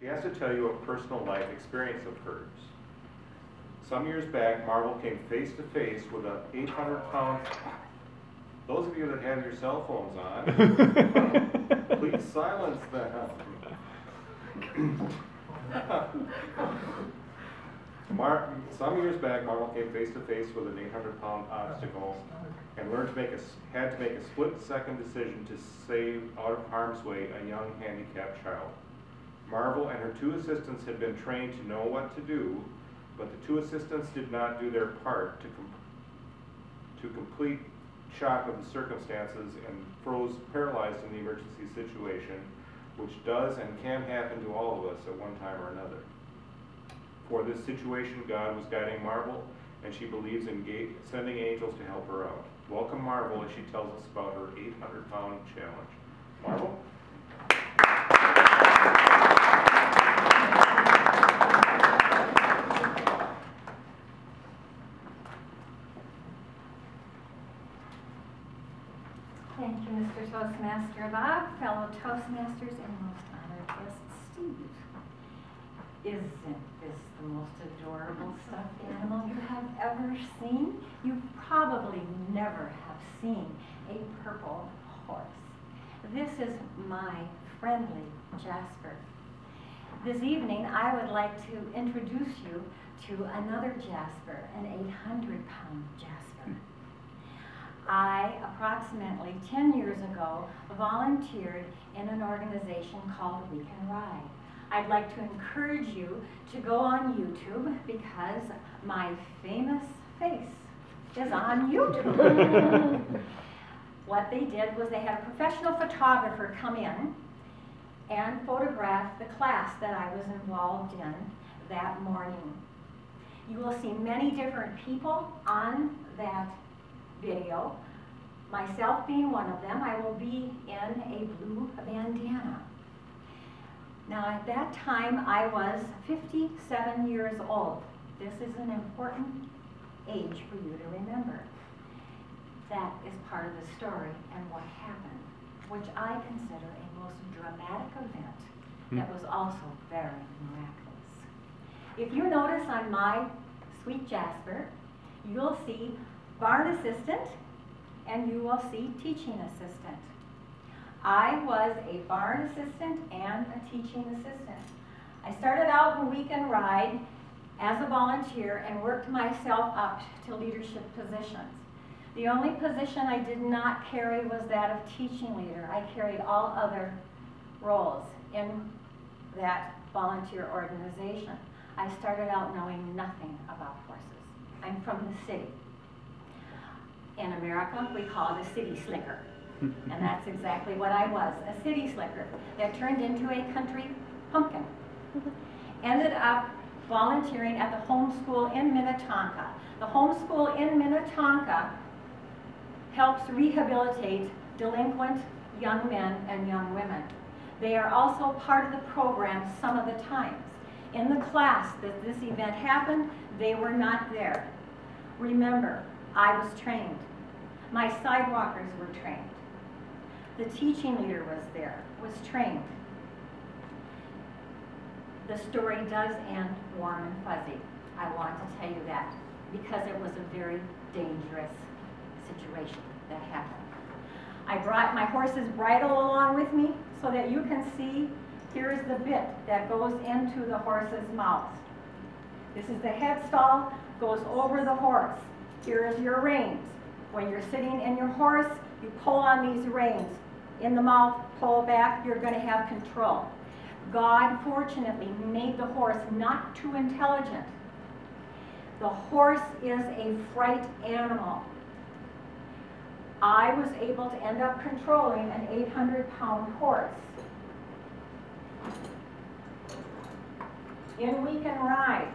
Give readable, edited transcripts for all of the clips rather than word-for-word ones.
She has to tell you a personal life experience of hers. Some years back, Marvel came face to face with an 800-pound. Those of you that have your cell phones on, please silence them. Some years back, Marvel came face to face with an 800-pound obstacle and had to make a split-second decision to save out of harm's way a young handicapped child. Marvel and her two assistants had been trained to know what to do, but the two assistants did not do their part to complete shock of the circumstances and froze paralyzed in the emergency situation, which does and can happen to all of us at one time or another. For this situation, God was guiding Marvel, and she believes in sending angels to help her out. Welcome Marvel as she tells us about her 800-pound challenge. Marvel? Thank you, Mr. Toastmaster Bob, fellow Toastmasters, and most honored guest Steve. Isn't this the most adorable stuffed animal you have ever seen? You probably never have seen a purple horse. This is my friendly Jasper. This evening, I would like to introduce you to another Jasper, an 800-pound Jasper. I, approximately 10 years ago, volunteered in an organization called We Can Ride. I'd like to encourage you to go on YouTube because my famous face is on YouTube. What they did was they had a professional photographer come in and photograph the class that I was involved in that morning. You will see many different people on that video. Myself being one of them, I will be in a blue bandana. Now at that time I was 57 years old. This is an important age for you to remember. That is part of the story and what happened, which I consider a most dramatic event that was also very miraculous. If you notice on my sweet Jasper, you'll see barn assistant and you will see teaching assistant. I was a barn assistant and a teaching assistant. I started out in Week and Ride as a volunteer and worked myself up to leadership positions. The only position I did not carry was that of teaching leader. I carried all other roles in that volunteer organization. I started out knowing nothing about horses. I'm from the city. In America, we call it a city slicker. And that's exactly what I was, a city slicker that turned into a country pumpkin. Ended up volunteering at the home school in Minnetonka. The home school in Minnetonka helps rehabilitate delinquent young men and young women. They are also part of the program some of the times. In the class that this event happened, they were not there. Remember, I was trained. My sidewalkers were trained. The teaching leader was there, was trained. The story does end warm and fuzzy. I want to tell you that because it was a very dangerous situation that happened. I brought my horse's bridle along with me so that you can see here's the bit that goes into the horse's mouth. This is the headstall, goes over the horse. Here is your reins. When you're sitting in your horse, you pull on these reins. In the mouth, pull back, you're going to have control. God fortunately made the horse not too intelligent. The horse is a fright animal. I was able to end up controlling an 800-pound horse. In We Can Ride,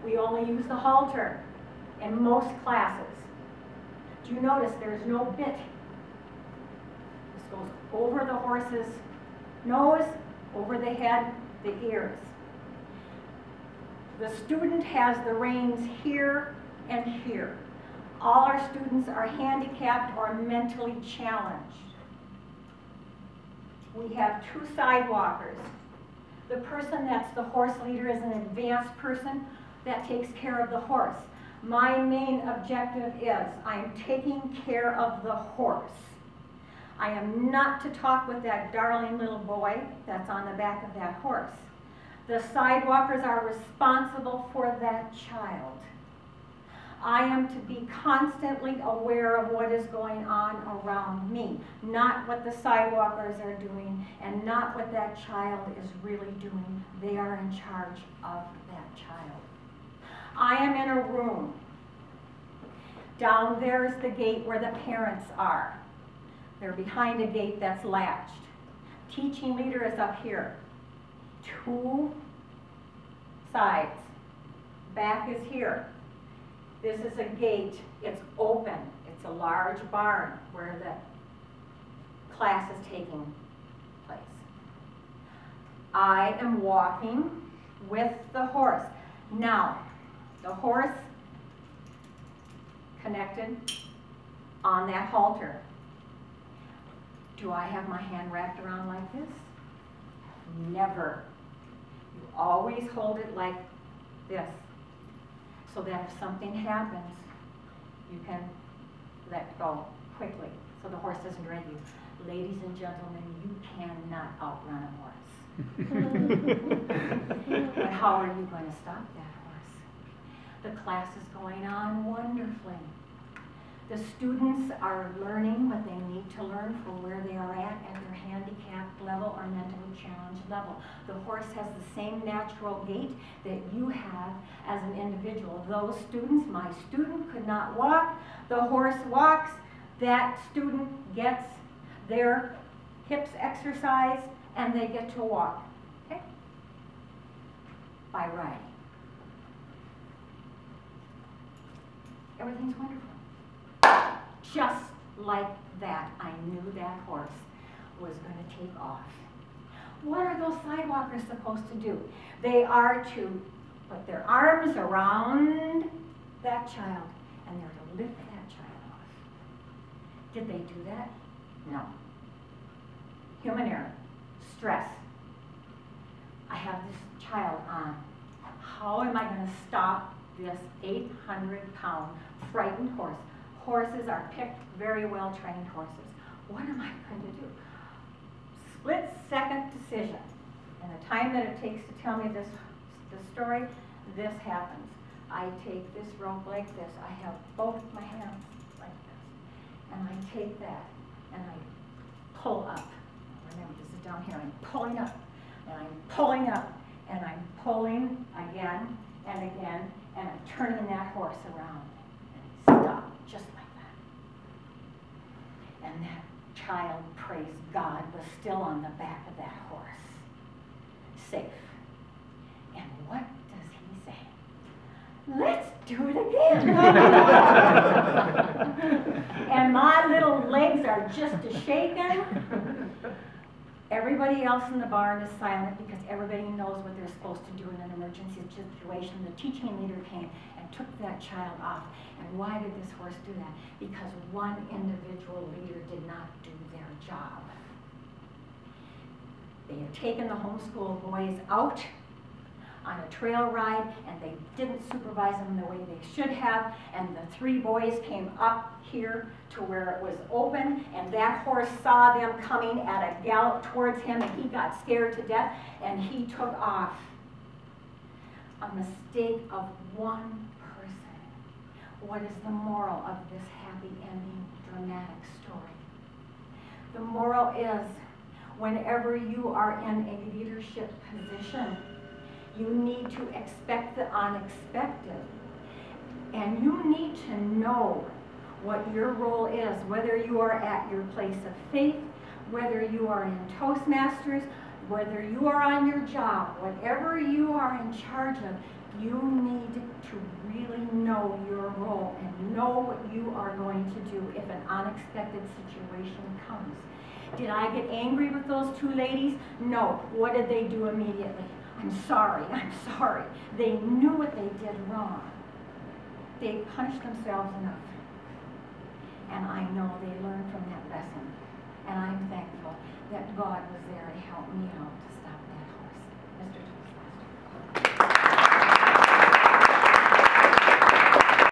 we only use the halter in most classes. Do you notice there's no bit? This goes over the horse's nose, over the head, the ears. The student has the reins here and here. All our students are handicapped or mentally challenged. We have 2 sidewalkers. The person that's the horse leader is an advanced person that takes care of the horse. My main objective is I'm taking care of the horse. I am not to talk with that darling little boy that's on the back of that horse. The sidewalkers are responsible for that child. I am to be constantly aware of what is going on around me, not what the sidewalkers are doing and not what that child is really doing. They are in charge of that child. I am in a room. Down there is the gate where the parents are. They're behind a gate that's latched. Teaching leader is up here. 2 sides. Back is here. This is a gate. It's open. It's a large barn where the class is taking place. I am walking with the horse. Now, the horse connected on that halter. Do I have my hand wrapped around like this? Never. You always hold it like this, so that if something happens, you can let go quickly, so the horse doesn't drag you. Ladies and gentlemen, you cannot outrun a horse. But how are you going to stop that horse? The class is going on wonderfully. The students are learning what they need to learn for where they are at their handicapped level or mentally challenged level. The horse has the same natural gait that you have as an individual. Those students, my student could not walk, the horse walks, that student gets their hips exercised and they get to walk, okay? By riding. Everything's wonderful. Just like that, I knew that horse was going to take off. What are those sidewalkers supposed to do? They are to put their arms around that child, and they're to lift that child off. Did they do that? No. Human error. Stress. I have this child on. How am I going to stop this 800-pound frightened horse? Horses are picked, very well-trained horses. What am I going to do? Split-second decision. And the time that it takes to tell me this story, this happens. I take this rope like this. I have both my hands like this. And I take that, and I pull up. Remember, this is down here. I'm pulling up, and I'm pulling up, and I'm pulling again and again, and I'm turning that horse around. And stop, just like that. And that child, praise God, was still on the back of that horse, safe. And what does he say? Let's do it again. And my little legs are just a-shaking. Everybody else in the barn is silent because everybody knows what they're supposed to do in an emergency situation. The teaching leader came and took that child off. And why did this horse do that? Because one individual leader did not do their job. They had taken the homeschool boys out on a trail ride, and they didn't supervise them the way they should have, and the 3 boys came up here to where it was open, and that horse saw them coming at a gallop towards him, and he got scared to death, and he took off. A mistake of one person. What is the moral of this happy ending dramatic story? The moral is, whenever you are in a leadership position, you need to expect the unexpected. And you need to know what your role is, whether you are at your place of faith, whether you are in Toastmasters, whether you are on your job, whatever you are in charge of, you need to really know your role and know what you are going to do if an unexpected situation comes. Did I get angry with those 2 ladies? No. What did they do immediately? I'm sorry, I'm sorry. They knew what they did wrong. They punished themselves enough. And I know they learned from that lesson. And I'm thankful that God was there to help me out.